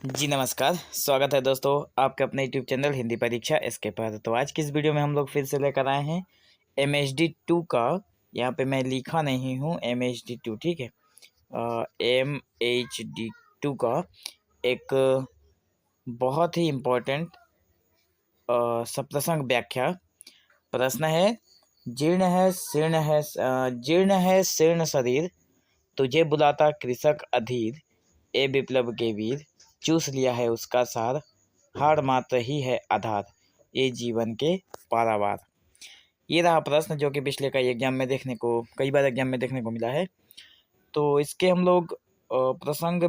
जी नमस्कार, स्वागत है दोस्तों आपके अपने यूट्यूब चैनल हिंदी परीक्षा इसके पर। तो आज की इस वीडियो में हम लोग फिर से लेकर आए हैं MHD 2 का। यहाँ पे मैं लिखा नहीं हूँ MHD 2, ठीक है। MHD 2 का एक बहुत ही इम्पोर्टेंट सप्रसंग व्याख्या प्रश्न है। जीर्ण है शीर्ण शरीर, तुझे बुलाता कृषक अधीर। ए विप्लव के वीर, चूस लिया है उसका सार। हार मात्र ही है आधार, ये जीवन के पारावार। ये रहा प्रश्न जो कि पिछले कई बार एग्जाम में देखने को मिला है। तो इसके हम लोग प्रसंग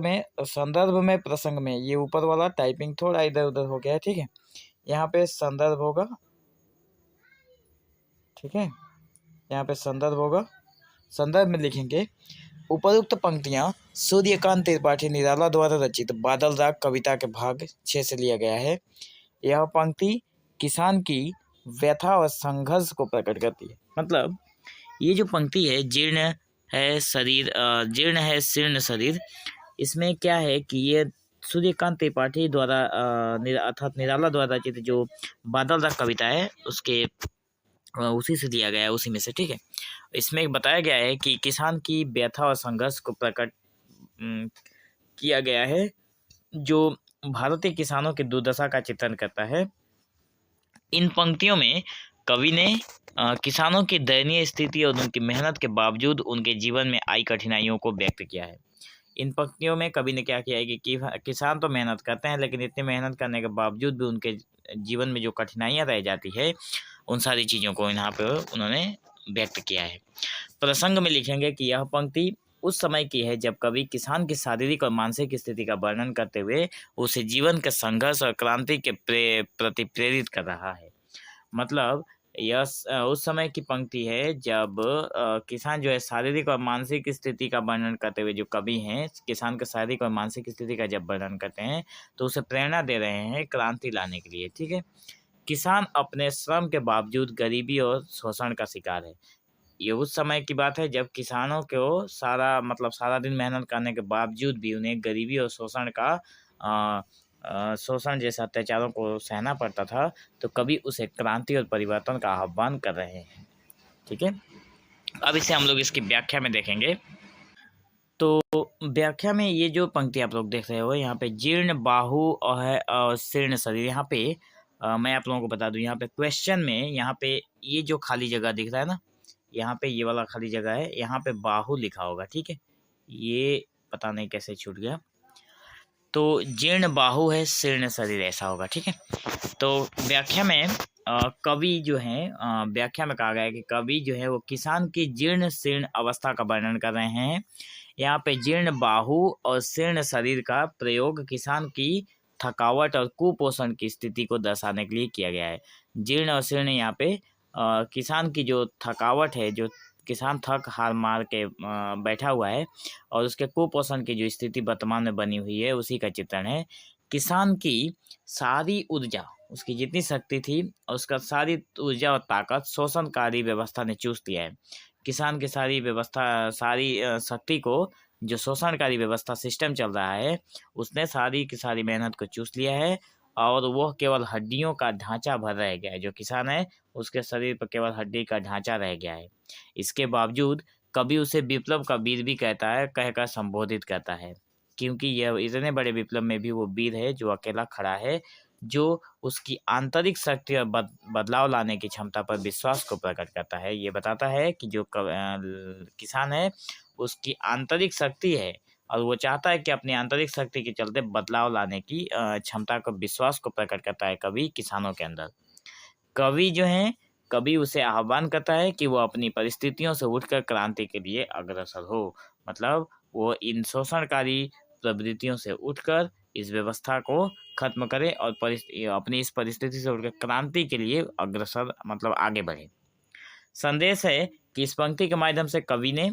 में ये ऊपर वाला टाइपिंग थोड़ा इधर उधर हो गया है, ठीक है। यहाँ पे संदर्भ होगा, ठीक है। यहाँ पे संदर्भ होगा, संदर्भ में लिखेंगे उपरोक्त पंक्तियां सूर्यकांत त्रिपाठी निराला द्वारा रचित बादल राग कविता के भाग 6 से लिया गया है। यह पंक्ति किसान की व्यथा और संघर्ष को प्रकट करती है। मतलब ये जो पंक्ति है, जीर्ण है शीर्ण शरीर, इसमें क्या है कि ये सूर्यकांत त्रिपाठी द्वारा अर्थात निराला द्वारा रचित जो बादल राग कविता है उसके उसी से दिया गया है, उसी में से, ठीक है। इसमें बताया गया है कि किसान की व्यथा और संघर्ष को प्रकट किया गया है, जो भारतीय किसानों की दुर्दशा का चित्रण करता है। इन पंक्तियों में कवि ने किसानों की दयनीय स्थिति और उनकी मेहनत के बावजूद उनके जीवन में आई कठिनाइयों को व्यक्त किया है। इन पंक्तियों में कवि ने क्या किया है कि किसान तो मेहनत करते हैं, लेकिन इतनी मेहनत करने के बावजूद भी उनके जीवन में जो कठिनाइयाँ रह जाती है, उन सारी चीज़ों को यहाँ पे उन्होंने व्यक्त किया है। प्रसंग में लिखेंगे कि यह पंक्ति उस समय की है जब कवि किसान की शारीरिक और मानसिक स्थिति का वर्णन करते हुए उसे जीवन के संघर्ष और क्रांति के प्रति प्रेरित कर रहा है। मतलब यह उस समय की पंक्ति है जब किसान जो है शारीरिक और मानसिक स्थिति का वर्णन करते हुए, जो कवि हैं किसान के शारीरिक और मानसिक स्थिति का जब वर्णन करते हैं तो उसे प्रेरणा दे रहे हैं क्रांति लाने के लिए, ठीक है। किसान अपने श्रम के बावजूद गरीबी और शोषण का शिकार है। ये उस समय की बात है जब किसानों को सारा दिन मेहनत करने के बावजूद भी उन्हें गरीबी और शोषण जैसे अत्याचारों को सहना पड़ता था। तो कवि उसे क्रांति और परिवर्तन का आह्वान कर रहे हैं, ठीक है। अब इसे हम लोग इसकी व्याख्या में देखेंगे। तो व्याख्या में ये जो पंक्ति आप लोग देख रहे हो, यहाँ पे जीर्ण बाहु और शीर्ण शरीर, यहाँ पे मैं आप लोगों को बता दूं, यहाँ पे क्वेश्चन में यहाँ पे ये जो खाली जगह दिख रहा है ना, यहाँ पे ये वाला खाली जगह है, यहाँ पे बाहु लिखा होगा, ठीक है। ये पता नहीं कैसे छूट गया। तो जीर्ण बाहु है शीर्ण शरीर, ऐसा होगा, ठीक है। तो व्याख्या में कवि जो है व्याख्या में कहा गया है कि कवि जो है वो किसान की जीर्ण शीर्ण अवस्था का वर्णन कर रहे हैं। यहाँ पे जीर्ण बाहु और शीर्ण शरीर का प्रयोग किसान की थकावट और कुपोषण की स्थिति को दर्शाने के लिए किया गया है। जीर्ण और शीर्ण यहाँ पे किसान की जो थकावट है, जो किसान थक हार मार के बैठा हुआ है, और उसके कुपोषण की जो स्थिति वर्तमान में बनी हुई है उसी का चित्रण है। किसान की सारी ऊर्जा, उसकी जितनी शक्ति थी और उसका सारी ऊर्जा और ताकत शोषणकारी व्यवस्था ने चूस लिया है। किसान की सारी शक्ति को जो शोषणकारी व्यवस्था सिस्टम चल रहा है उसने सारी की सारी मेहनत को चूस लिया है, और वो केवल हड्डियों का ढांचा भर रह गया है। जो किसान है उसके शरीर पर केवल हड्डी का ढांचा रह गया है। इसके बावजूद कभी उसे विप्लव का वीर भी कहकर संबोधित करता है, क्योंकि यह इतने बड़े विप्लव में भी वो वीर है जो अकेला खड़ा है, जो उसकी आंतरिक शक्ति और बदलाव लाने की क्षमता पर विश्वास को प्रकट करता है। ये बताता है कि जो किसान है उसकी आंतरिक शक्ति है, और वो चाहता है कि अपनी आंतरिक शक्ति के चलते बदलाव लाने की क्षमता को, विश्वास को प्रकट करता है कवि किसानों के अंदर। कवि जो है, कवि उसे आह्वान करता है कि वो अपनी परिस्थितियों से उठकर क्रांति के लिए अग्रसर हो। मतलब वो इन शोषणकारी प्रवृत्तियों से उठकर इस व्यवस्था को खत्म करे और अपनी इस परिस्थिति से उठकर क्रांति के लिए अग्रसर, मतलब आगे बढ़े। संदेश है कि इस पंक्ति के माध्यम से कवि ने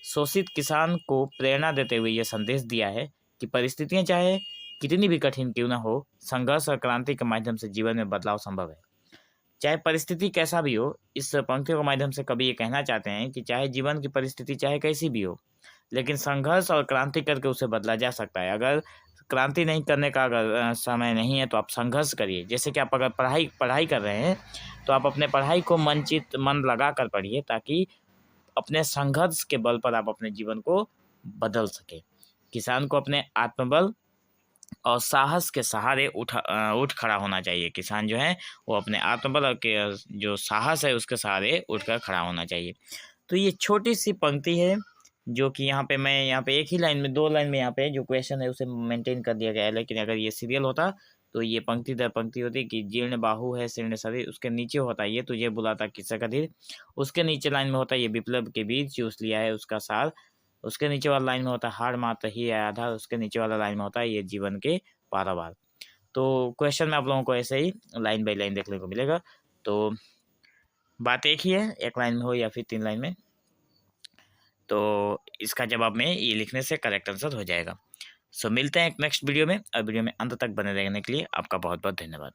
शोषित किसान को प्रेरणा देते हुए यह संदेश दिया है कि परिस्थितियां चाहे कितनी भी कठिन क्यों न हो, संघर्ष और क्रांति के माध्यम से जीवन में बदलाव संभव है। चाहे परिस्थिति कैसा भी हो, इस पंक्तियों के माध्यम से कवि ये कहना चाहते हैं कि चाहे जीवन की परिस्थिति चाहे कैसी भी हो, लेकिन संघर्ष और क्रांति करके उसे बदला जा सकता है। अगर क्रांति नहीं करने का अगर समय नहीं है तो आप संघर्ष करिए। जैसे कि आप अगर पढ़ाई कर रहे हैं तो आप अपने पढ़ाई को मन लगा कर पढ़िए, ताकि अपने संघर्ष के बल पर आप अपने जीवन को बदल सके। किसान को अपने आत्मबल और साहस के सहारे उठ खड़ा होना चाहिए। किसान जो है वो अपने आत्मबल और के जो साहस है उसके सहारे उठकर खड़ा होना चाहिए। तो ये छोटी सी पंक्ति है जो कि यहाँ पे एक ही लाइन में, 2 लाइन में यहाँ पे जो क्वेश्चन है उसे मेंटेन कर दिया गया है। लेकिन अगर ये सीरियल होता तो ये पंक्ति दर पंक्ति होती कि जीर्ण बाहु है शीर्ण शरीर, उसके नीचे होता ये तुझे बुलाता किसका धीर, उसके नीचे लाइन में होता ये विप्लव के बीच चूस लिया है उसका सार, उसके नीचे वाला लाइन में होता है हार मात्र ही है आधार, उसके नीचे वाला लाइन में होता है ये जीवन के पारावार। तो क्वेश्चन में आप लोगों को ऐसे ही लाइन बाई लाइन देखने को मिलेगा। तो बात एक ही है, एक लाइन में हो या फिर 3 लाइन में। तो इसका जवाब में ये लिखने से करेक्ट आंसर हो जाएगा। सो मिलते हैं एक नेक्स्ट वीडियो में, और वीडियो में अंत तक बने रहने के लिए आपका बहुत बहुत धन्यवाद।